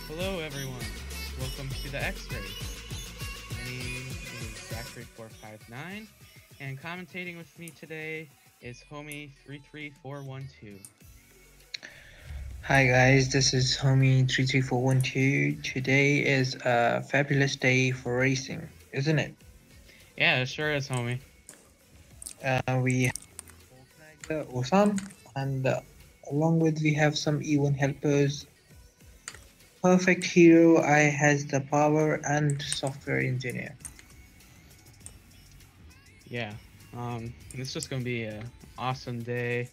Hello everyone, welcome to the X race. My name is Zachary459, and commentating with me today is Homie33412. Hi guys, this is Homie33412. Today is a fabulous day for racing, isn't it? Yeah, it sure is, homie. We have organizer Osan, and along with we have some E1 helpers. Perfect hero, I has the power and software engineer. Yeah, it's just gonna be an awesome day.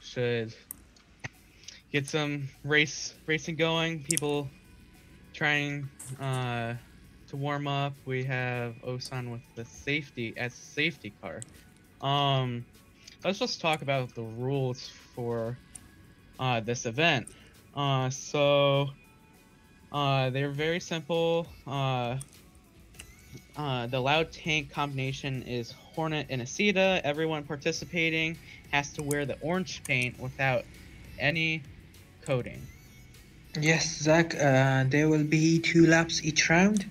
Should get some racing going. People trying to warm up. We have Osan with the safety car. Um, let's just talk about the rules for this event. They're very simple. The loud tank combination is Hornet and Aceta. Everyone participating has to wear the orange paint without any coating. Yes, Zach, there will be 2 laps each round,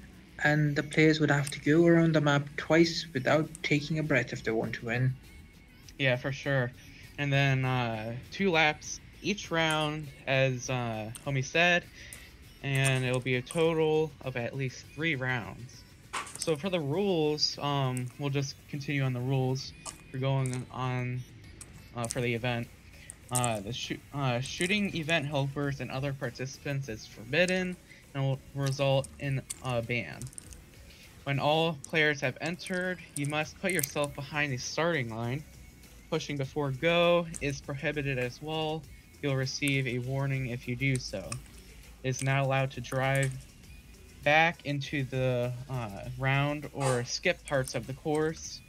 and the players would have to go around the map twice without taking a breath if they want to win. Yeah, for sure. And then 2 laps each round, as Homie said, and it'll be a total of at least 3 rounds. So for the rules, we'll just continue on the rules. We're going on for the event. Shooting event helpers and other participants is forbidden and will result in a ban. When all players have entered, you must put yourself behind the starting line. Pushing before go is prohibited as well. You'll receive a warning if you do so. It is not allowed to drive back into the round or skip parts of the course.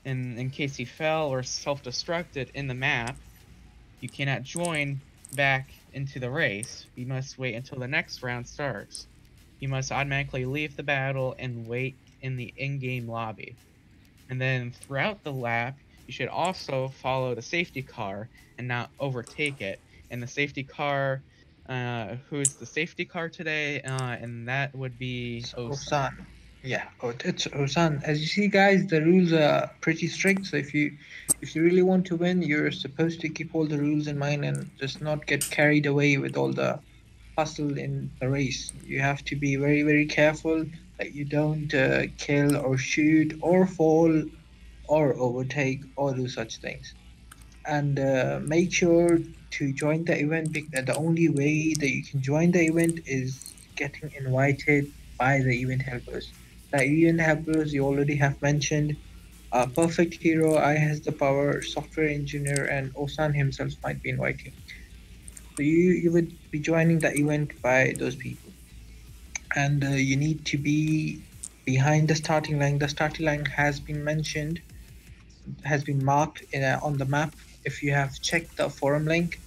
In case you fell or self-destructed in the map, you cannot join back into the race. You must wait until the next round starts. You must automatically leave the battle and wait in the in-game lobby. And then throughout the lap, you should also follow the safety car and not overtake it. And the safety car, who's the safety car today? And that would be Osan. Osan. Yeah, it's Osan. As you see, guys, the rules are pretty strict. So if you really want to win, you're supposed to keep all the rules in mind and just not get carried away with all the hustle in the race. You have to be very, very careful that you don't kill or shoot or fall or overtake or do such things. And make sure to join the event. The only way that you can join the event is getting invited by the event helpers. The event helpers you already have mentioned. Perfect Hero, I has the power, software engineer, and Osan himself might be inviting. So you would be joining the event by those people, and you need to be behind the starting line. The starting line has been mentioned, has been marked on the map. If you have checked the forum link,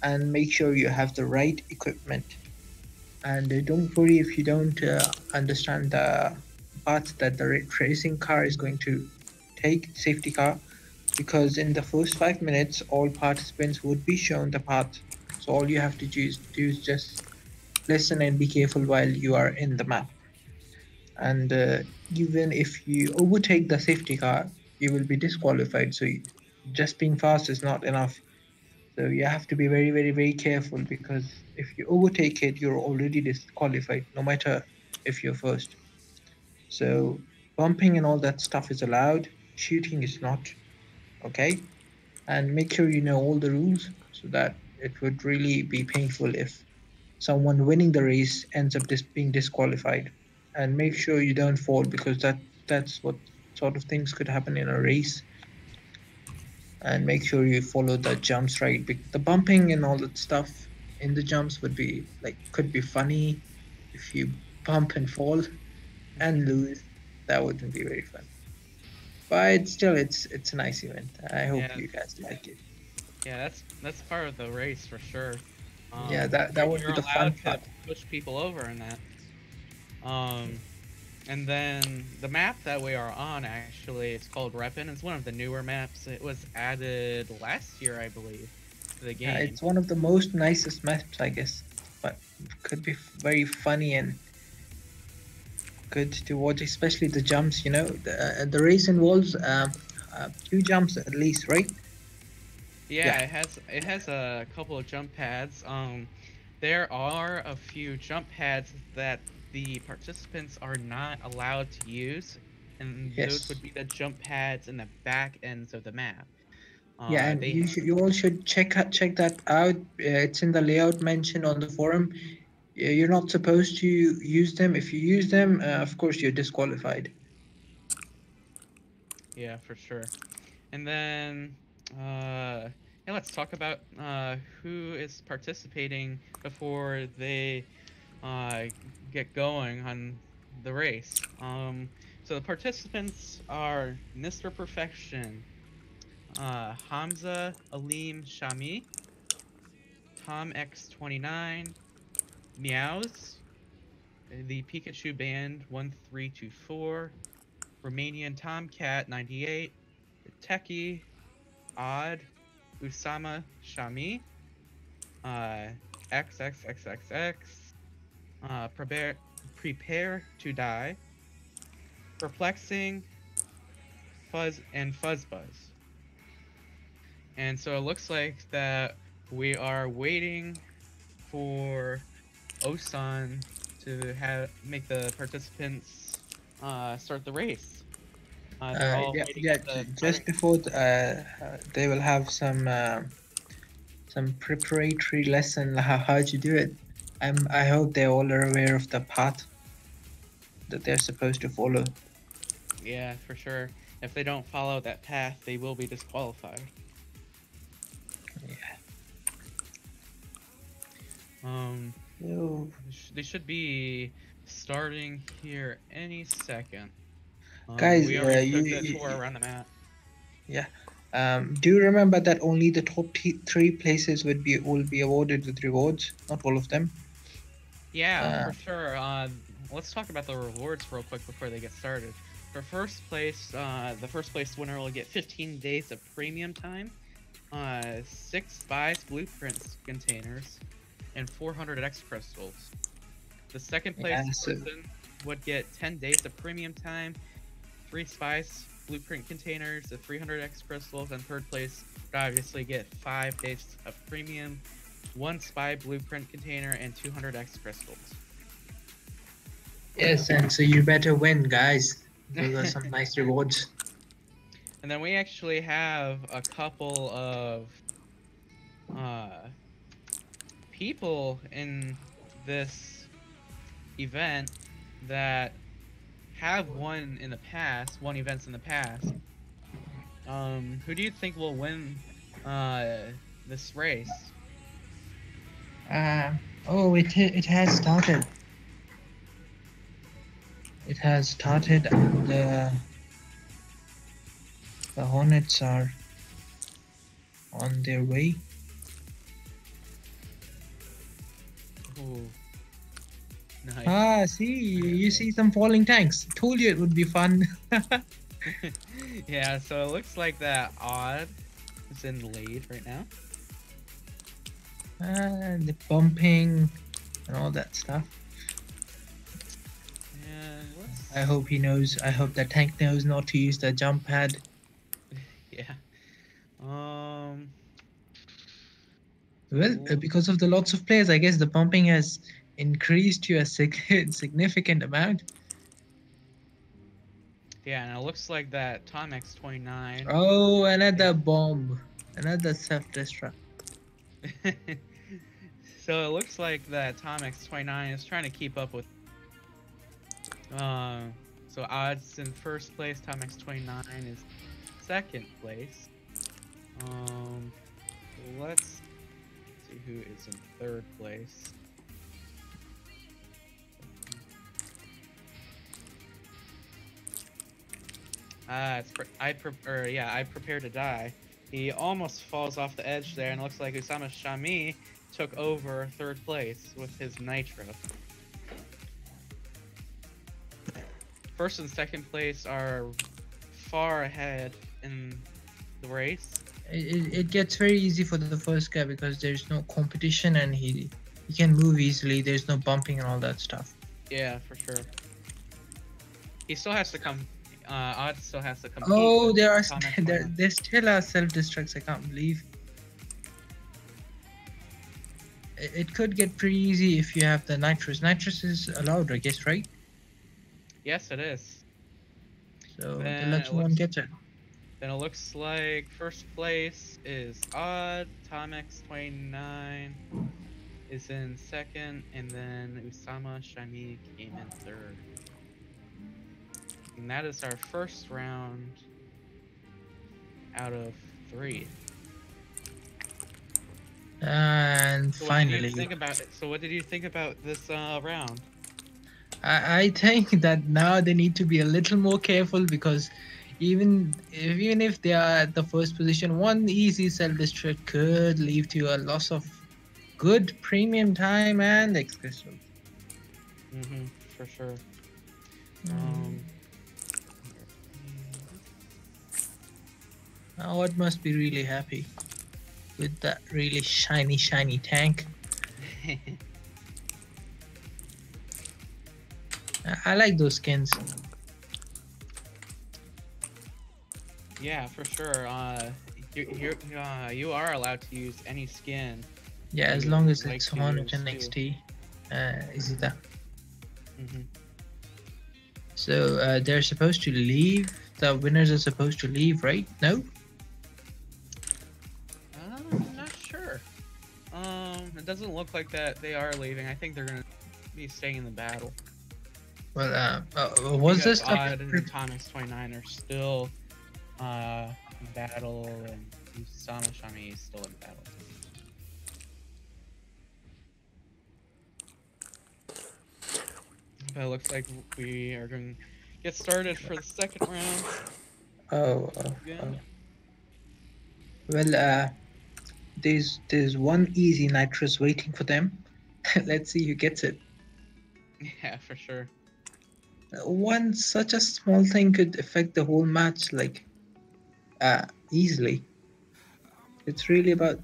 and make sure you have the right equipment. And don't worry if you don't understand the path that the racing car is going to take, safety car, because in the first 5 minutes, all participants would be shown the path. So all you have to do is just listen and be careful while you are in the map. And even if you overtake the safety car, you will be disqualified. So just being fast is not enough. So you have to be very, very, very careful, because if you overtake it, you're already disqualified, no matter if you're first. So bumping and all that stuff is allowed. Shooting is not. Okay. And make sure you know all the rules, so that it would really be painful if someone winning the race ends up being disqualified. And make sure you don't fall, because that's what sort of things could happen in a race. And make sure you follow the jumps right. The bumping and all that stuff in the jumps would be like, could be funny if you bump and fall. and lose. That wouldn't be very fun. But still, it's a nice event. I hope Yeah, you guys like it. yeah, that's part of the race for sure. Yeah, that would You're be the fun allowed to part. push people over in that. Um, and then the map that we are on, actually, it's called Repin. It's one of the newer maps. It was added last year, I believe, to the game. It's one of the most nicest maps, I guess. But could be very funny and good to watch, especially the jumps. You know, the race involves 2 jumps at least, right? Yeah, Yeah. it has a couple of jump pads. There are a few jump pads that the participants are not allowed to use, and those Yes. would be the jump pads in the back ends of the map. Yeah, and They you all should check that out. It's in the layout mentioned on the forum. You're not supposed to use them. If you use them, of course you're disqualified. Yeah, for sure. And then, yeah, let's talk about who is participating before they uh, get going on the race. So the participants are Mr. Perfection, Hamza Alim Shami, Tom X29, Meows, the Pikachu Band 1324, Romanian Tomcat 98, Techie, Odd, Usama Shami, uh, XXXXX, prepare to Die, Perplexing, Fuzz, and Fuzzbuzz. And so it looks like that we are waiting for Osan to have make the participants start the race. They're all Yeah, waiting yeah. at the Just starting. before they will have some preparatory lesson how to do it. I hope they all are aware of the path that they're supposed to follow. Yeah, for sure. If they don't follow that path, they will be disqualified. Yeah. Um, So, they should be starting here any second. guys, We already took the tour around the map. yeah. Do you remember that only the top 3 places will be awarded with rewards? Not all of them. Yeah, Uh, for sure. Let's talk about the rewards real quick before they get started. For first place, the first place winner will get 15 days of premium time, 6 spies blueprints containers, and 400 X crystals. The second yeah. place So person would get 10 days of premium time, 3 spies blueprint containers, the 300 X crystals, and third place would obviously get 5 days of premium, 1 spy blueprint container, and 200 X crystals. yes, and so you better win, guys. Those are some nice rewards. And then we actually have a couple of uh, people in this event that have won events in the past. Who do you think will win uh, this race? Oh, it has started. It has started. The Hornets are on their way. Ooh, nice. See, you see some falling tanks. Told you it would be fun. Yeah, so it looks like that Odd is in the lead right now. The bumping and all that stuff. And I hope he knows. I hope that tank knows not to use the jump pad. yeah. Um. Well, because of the lots of players, I guess the bumping has increased to a significant amount. Yeah, and it looks like that Tom X29. Oh, another bomb. Another self-destruct. So it looks like that Tom X29 is trying to keep up with. Uh, so Odds in first place. Tom X29 is second place. Um, let's see who is in third place. I prepare to die. He almost falls off the edge there, and it looks like Usama Shami took over third place with his nitro. First and second place are far ahead in the race. It gets very easy for the first guy because there's no competition and he can move easily. There's no bumping and all that stuff. Yeah, for sure. He still has to come. Odd still has to compete. Oh, with there are Thomas there still are self-destructs. I can't believe. It could get pretty easy if you have the nitrous. Nitrous is allowed, I guess, right? Yes, it is. So the Then lucky one gets it. Then it looks like first place is Odd. Tom X29 is in second, and then Usama Shami came in third. And that is our first round out of 3. And So finally, what did you think about it? So what did you think about this round? I think that now they need to be a little more careful because even if they are at the first position, one easy self-destruct could lead to a loss of good premium time and X crystals. For sure. Now What must be really happy with that really shiny tank. I like those skins. Yeah, for sure. You are allowed to use any skin. Yeah, as long as it's on NXT. Is it that? So they're supposed to leave. The winners are supposed to leave, right? No? I'm not sure. It doesn't look like that they are leaving. I think they're gonna be staying in the battle. Well, was this Odd and Tom X29 are still in battle, and Usama Shami is still in battle. But it looks like we are going to get started for the second round. Oh. Well, there's one easy nitrous waiting for them. Let's see who gets it. Yeah, for sure. One such a small thing could affect the whole match, like, easily. It's really about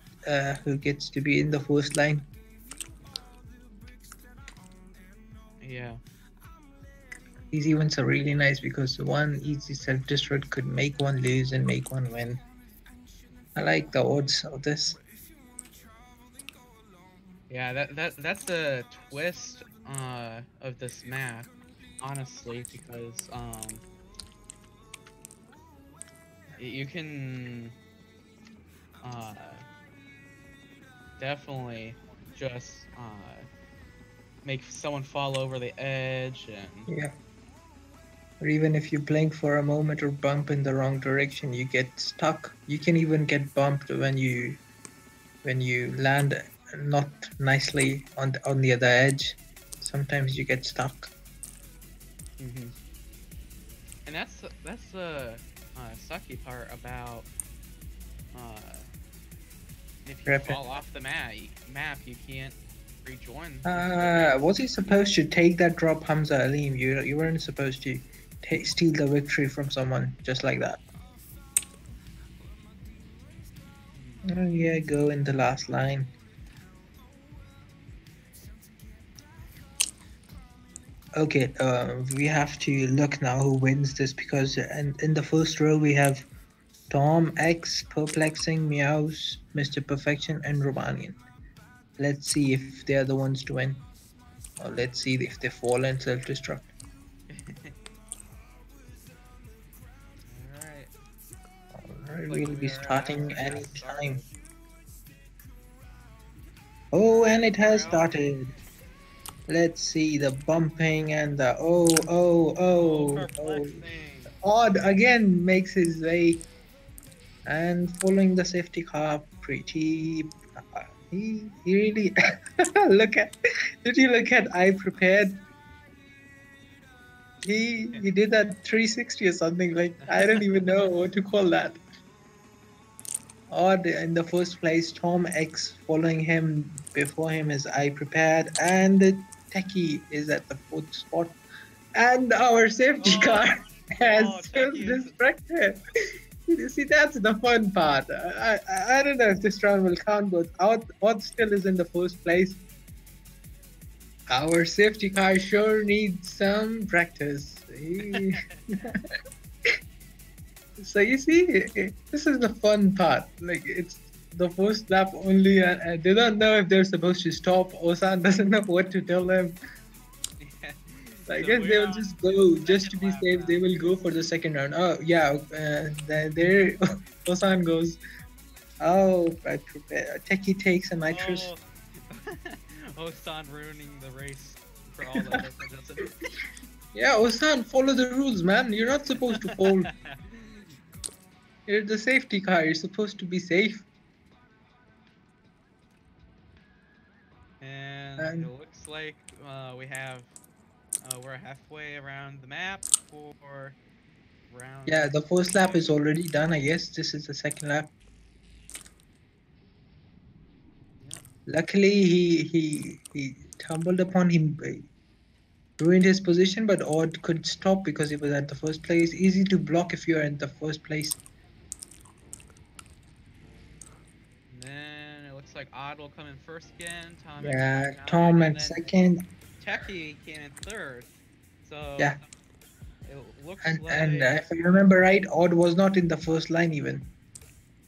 who gets to be in the first line. Yeah. These events are really nice because one easy self-destruct could make one lose and make one win. I like the odds of this. Yeah, that's the twist of this map, honestly, because you can definitely just make someone fall over the edge and yeah. Or even if you blink for a moment or bump in the wrong direction, you get stuck. You can even get bumped when you land not nicely on the other edge. Sometimes you get stuck. And that's the sucky part about if you fall off the map, you can't rejoin. Was he supposed to take that drop, Hamza Aleem? You weren't supposed to steal the victory from someone just like that. Oh yeah, go in the last line. Okay, we have to look now who wins this because in the first row we have Tom X, Perplexing, Meows, Mr. Perfection, and Romanian. Let's see if they are the ones to win. Or let's see if they fall and self-destruct. Alright, we'll be starting any time. Oh, and it has started. Let's see the bumping and the oh. Odd again makes his way and following the safety car pretty. He really did you look at I prepared? He did that 360 or something. Like I don't even know what to call that. Odd in the first place. Tom X following him. Before him is I prepared, and Techie is at the fourth spot. And our safety Oh, car oh, has still Tanki is. distracted. You see, that's the fun part. I don't know if this round will count, but Odd still is in the first place. Our safety car sure needs some practice. So you see, this is the fun part. Like it's the first lap only, and they don't know if they're supposed to stop. Osan doesn't know what to tell them. Yeah. So I So guess they we're will on just go, the just second to be lap safe. now. They will go for the second round. Oh yeah, there Osan goes. Oh, I prepare. Techie takes a nitrous. Oh, Osan ruining the race for all the other participants. Yeah, Osan, follow the rules, man. You're not supposed to fall. You're the safety car. You're supposed to be safe. And it And looks like we have we're halfway around the map for round. yeah, the first lap is already done. I guess this is the second lap. Yep. Luckily, he tumbled upon him, ruined his position, but Odd could stop because he was at the first place. Easy to block if you're in the first place. And then it looks like Odd will come in first again. Tom Yeah, X29, Tom and at then second. Techie came in third. So Yeah, it looks and like if I remember right, Odd was not in the first line even.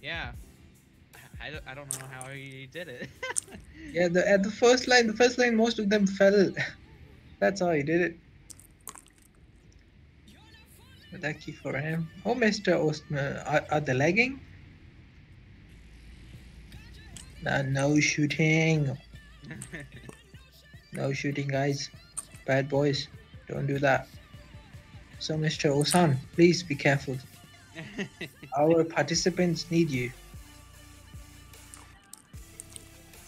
yeah. I don't know how he did it. Yeah, at the first line, most of them fell. That's how he did it. Lucky for him. Oh, Mr. Ostman, are they lagging? Nah, no shooting. No shooting, guys. Bad boys. Don't do that. So, Mr. Osan, please be careful. Our participants need you.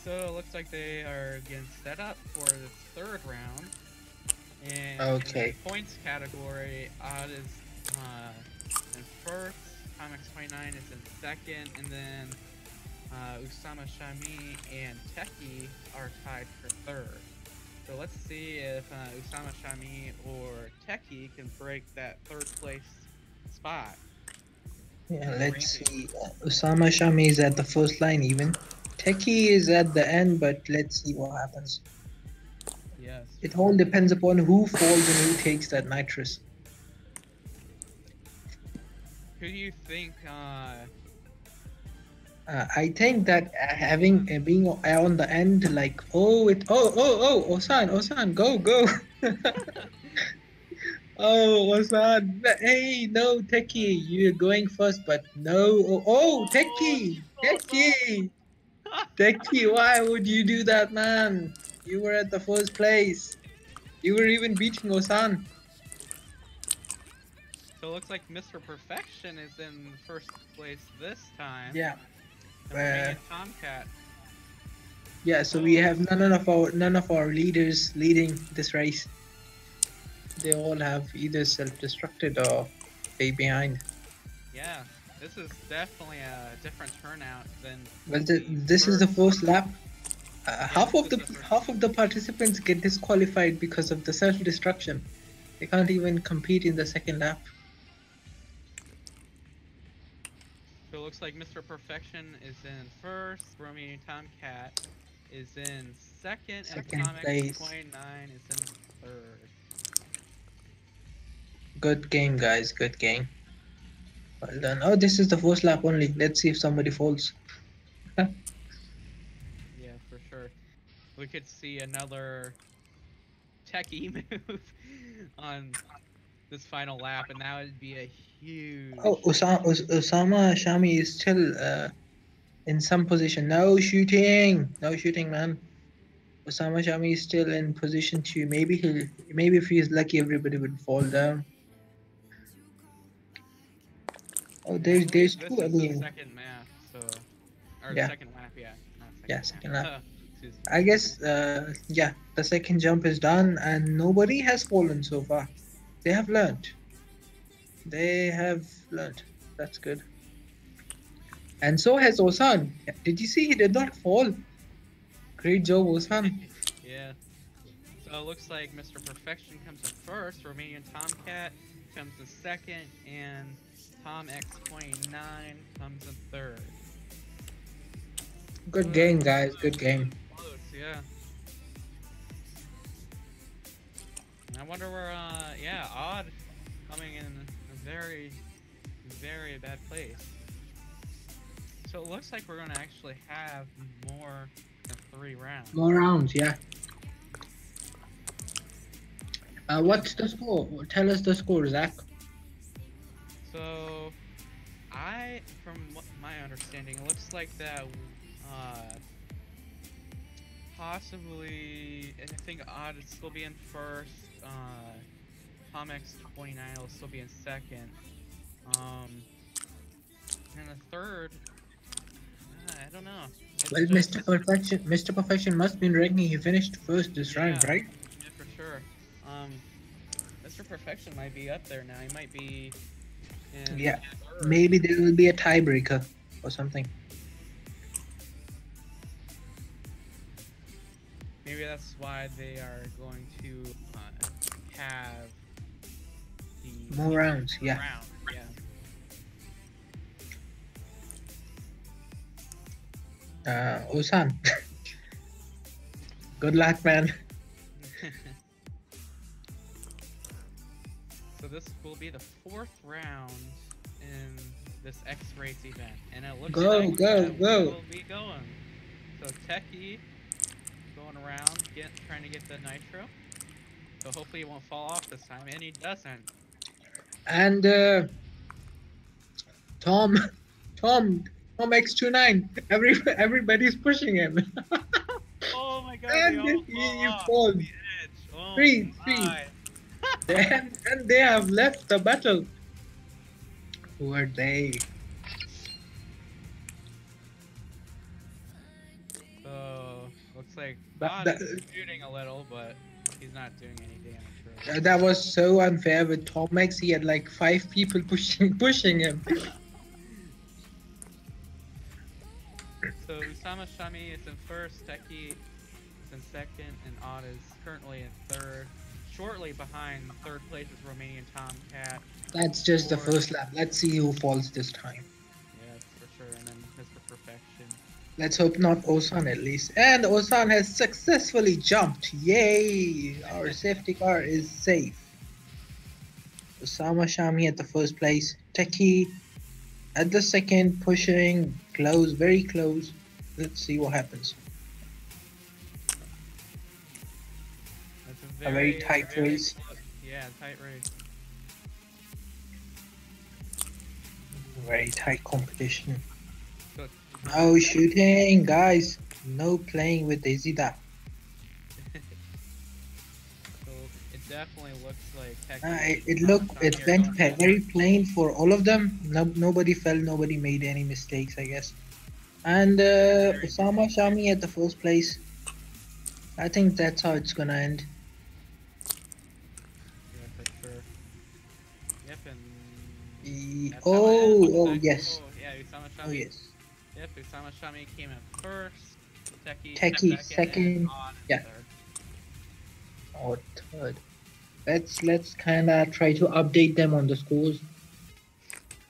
So it looks like they are getting set up for the third round. And in the Okay. points category, Odd is in first, Comics 29 is in second, and then Usama Shami and Teki are tied for third. So let's see if Usama Shami or Teki can break that third place spot. Yeah, In the let's ranking. see. Osama Shami is at the first line even. Techie is at the end, but let's see what happens. Yes, for It all sure. depends upon who falls and who takes that nitrous. Who do you think I think that having being on the end, like Osan, go. Oh, Osan, hey, no, Techie, you're going first, but no. Oh, he falls off. Techie, why would you do that, man? You were at the first place. You were even beating Osan. So it looks like Mr. Perfection is in first place this time. Yeah, And uh, Romanian Tomcat. yeah. So we Oh, have none of our leaders leading this race. They all have either self-destructed or way behind. yeah. This is definitely a different turnout than Well, the this is the first. first lap. Yeah, this is the first. Half of the participants get disqualified because of the self-destruction. They can't even compete in the second lap. So it looks like Mr. Perfection is in first. Romanian Tomcat is in second. And Second Tom place. X29 is in third. Good game, guys. Good game. Well done. Oh, this is the first lap only. Let's see if somebody falls. Yeah, for sure. We could see another techie move on this final lap, and that would be a Oh, huge. Osama Shami is still in some position. No shooting. No shooting, man. Osama Shami is still in position two. Maybe if he's lucky, everybody will fall down. Oh, And I there's believe two this is the again. second map, so or Yeah, second lap, yeah, not yeah, second second lap. map. Excuse me. I guess yeah, the second jump is done and nobody has fallen so far. They have learned. They have learned. That's good. And so has Osan. Did you see he did not fall? Great job, Osan. Yeah. So it looks like Mr. Perfection comes in first, Romanian Tomcat comes in second, and Tom X29 comes in third. Good game, guys. Good game. Close, yeah. And I wonder where, yeah, Odd coming in a very, very bad place. So it looks like we're going to actually have more than 3 rounds. More rounds, yeah. What's the score? Tell us the score, Zach. So, from what my understanding, it looks like that, possibly, I think Odd would still be in first, Tom X29 will still be in second, and the third, I don't know. Well, Mr. Perfection must be in ranking. He finished first this round, right? Yeah, for sure. Mr. Perfection might be up there now. He might be in Yeah. third. Maybe there will be a tiebreaker or something. Maybe that's why they are going to have the More rounds, yeah. round. Yeah. Osan. Good luck, man. So this will be the 4th round in this X-Race event, and it looks Go, like go, that go. will be going. So Techie going around, trying to get the nitro. So hopefully he won't fall off this time, and he doesn't. And Tom X29. Everybody's pushing him. Oh my god, And they all you fall fall. off the edge. Oh Three. my. And they have left the battle. Who are they? So looks like But God that- is shooting a little, but he's not doing any damage. Really. That was so unfair with Tom X. He had like 5 people pushing him. So Usama Shami is in first, Techie is in second, and Odd is currently in third. Shortly behind third place is Romanian Tomcat. That's just the Fourth. first lap. Let's see who falls this time. Yeah, for sure. And then Mr. Perfection. Let's hope not Osan at least. And Osan has successfully jumped. Yay! Our safety car is safe. Osama Shami at the first place. Techie at the second, pushing close, very close. Let's see what happens. That's A very tight race. close. Yeah, tight race. Very tight competition. So, No shooting, guys. No playing with Izida. so it definitely looks like Techie. It went very plain for all of them. Nobody fell, nobody made any mistakes, I guess. And Osama Shami at the first place. I think that's how it's gonna end. Yeah, for sure. Yep, and that's how it Oh, ends. yes. Oh, yeah, Usama Shami. Oh, yes. Yep, Usama Shami came in first. Techie, second. And Odd in Yeah. third. Or third. Let's kind of try to update them on the scores.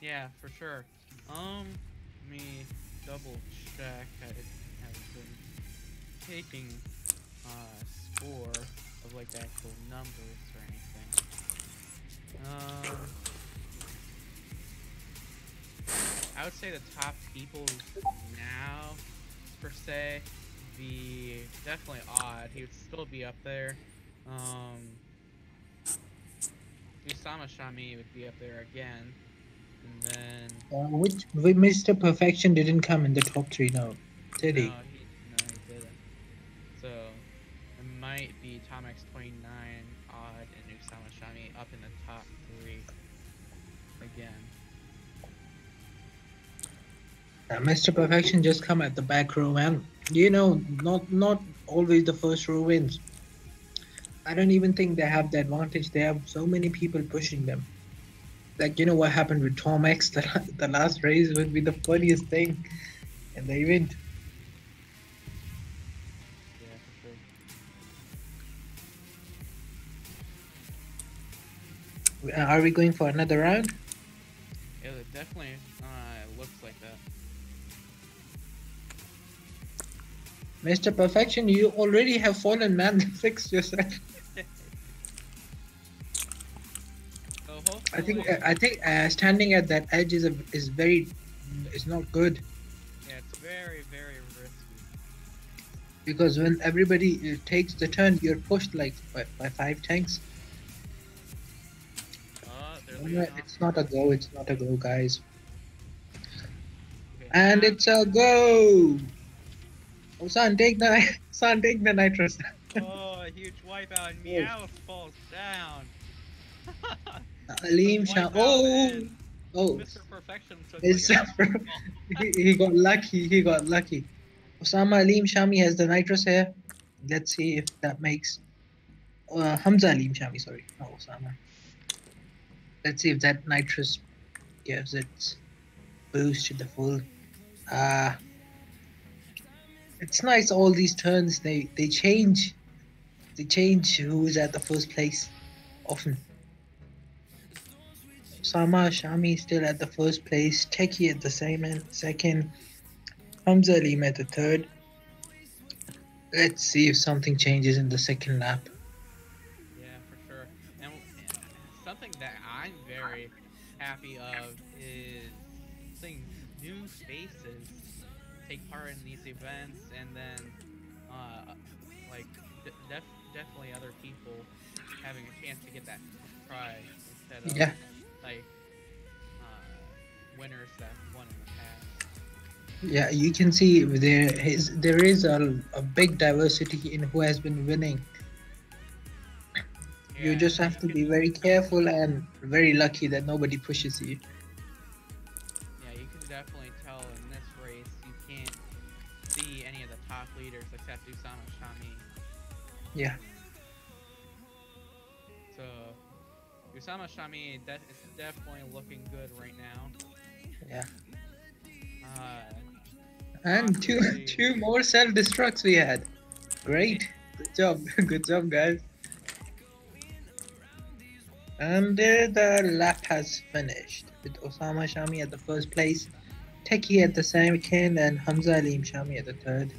Yeah, for sure. Let me double check. I have been taking score of like the actual numbers or anything. I would say the top people now, per se, be definitely Odd. He would still be up there. Usama Shami would be up there again, and then Which Mr. Perfection didn't come in the top 3 now, did he? no, he didn't. So it might be Tom X29, Odd, and Usama Shami up in the top 3 again. Mr. Perfection just come at the back row, man. You know, not always the first row wins. I don't even think they have the advantage. They have so many people pushing them. Like, you know what happened with Tom X? The last race would be the funniest thing in the event. Yeah, for sure. Are we going for another round? It definitely looks like that. Mr. Perfection, you already have fallen, man. Fix yourself. So hopefully, I think standing at that edge is very is not good yeah, it's very, very risky. because when everybody takes the turn, you're pushed like by 5 tanks. They're No, leading off. it's not a go. It's not a go, guys. Okay, And now. it's a go. Oh, son, take the son, take the nitrous. Oh, a huge wipeout, and Oh, Meowth falls down. The Aleem Shah. wipeout Oh, and oh, Mr. Perfection took like it's a huge fall. he got lucky. He got lucky. Osama Aleem Shami has the nitrous here. Let's see if that makes Hamza Aleem Shami. Sorry, not Osama. Let's see if that nitrous gives it boost to the full. Ah, it's nice. All these turns they change. They change who's at the first place often. Osama Shami still at the first place. Teki at the same and second. Hamza Aleem at the third. Let's see if something changes in the second lap. Yeah, for sure. And something that I'm very happy of is seeing new faces take part in these events, and then uh, like definitely other people having a chance to get that prize instead of Yeah, like winners that won in the past. yeah, you can see there is a big diversity in who has been winning. You Yeah, just have to be very careful and very lucky that nobody pushes you. yeah, you can definitely tell in this race you can't see any of the top leaders except Usama Shami. Yeah, So Usama Shami is definitely looking good right now. yeah. Uh, And possibly, two more self destructs we had. Great, good job, good job, guys. And there the lap has finished with Osama Shami at the first place, Teki at the second, and Hamza Aleem Shami at the third.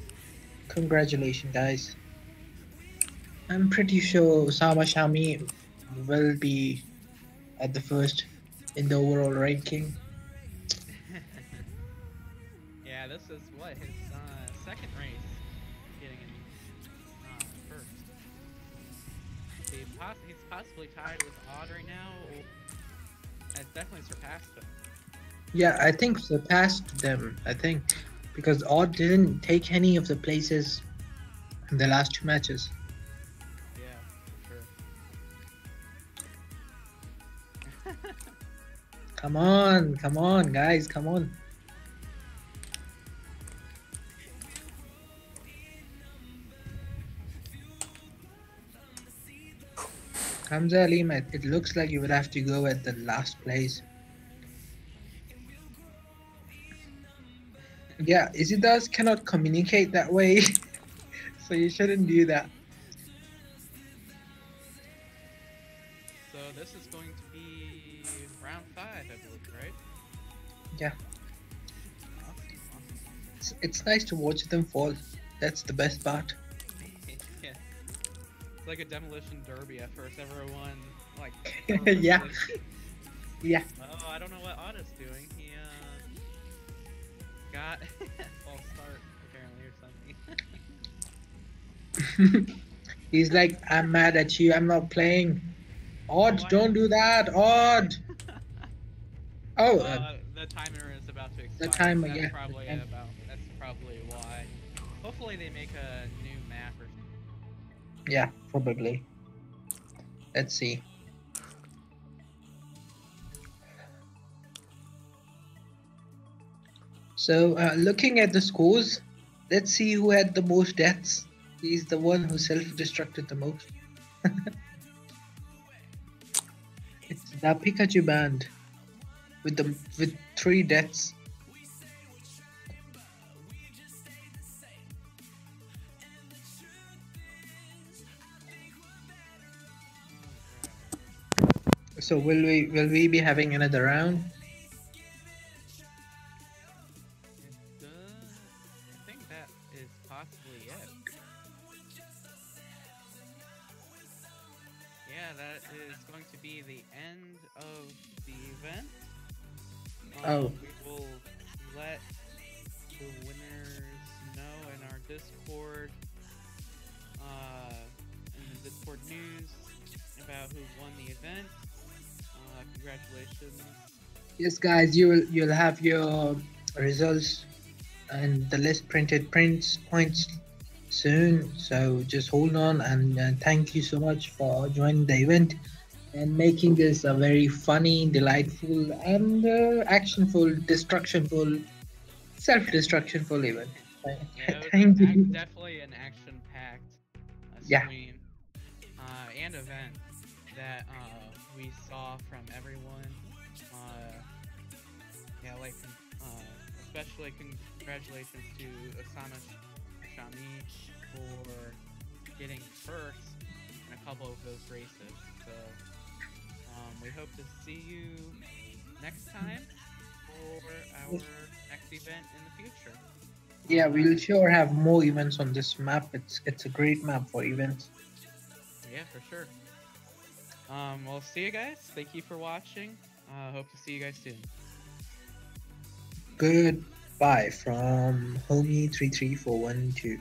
Congratulations, guys. I'm pretty sure Osama Shami will be at the first in the overall ranking. yeah, this is what his second race getting in first. So he's possibly tied with Odd right now, and definitely surpassed him. Yeah, I think surpassed them. I think because Odd didn't take any of the places in the last 2 matches. Yeah, for sure. Come on, guys, come on. Hamza Ali, it looks like you would have to go at the last place. Yeah, Isidas cannot communicate that way, so you shouldn't do that. So this is going to be round 5, I believe, right? Yeah, Awesome, awesome. it's nice to watch them fall. That's the best part. Yeah, it's like a demolition derby at first. Everyone like Yeah, purposely. yeah. Oh, I don't know what Otto's doing. He got false start apparently or something. He's like, I'm mad at you. I'm not playing. Oh, Odd, don't do that. Odd. Oh, the timer is about to the expire, so timer. Yeah, the time. that's probably why. Hopefully they make a new map or something. Yeah, probably. Let's see. So, looking at the scores, let's see who had the most deaths. He's the one who self-destructed the most. It's the Pikachu band with 3 deaths. So will we be having another round? I think that is possibly it. Yeah, that is going to be the end of the event. Oh, We will let the winners know in our Discord, in the Discord news about who won the event. Congratulations. yes, guys, you'll have your results and the list printed prints points soon. So just hold on, and thank you so much for joining the event and making this a very funny, delightful, and actionful, destructionful, self-destructionful event. Yeah, it was Thank you. definitely an action-packed Yeah. stream and event that we saw from everyone. Uh, yeah, like especially congratulations to Osama Shami for getting first in a couple of those races. So we hope to see you next time for our next event in the future. Yeah, Uh, we'll sure have more events on this map. It's a great map for events. yeah, for sure. We'll see you guys. Thank you for watching. Hope to see you guys soon. Goodbye from Homie 33412.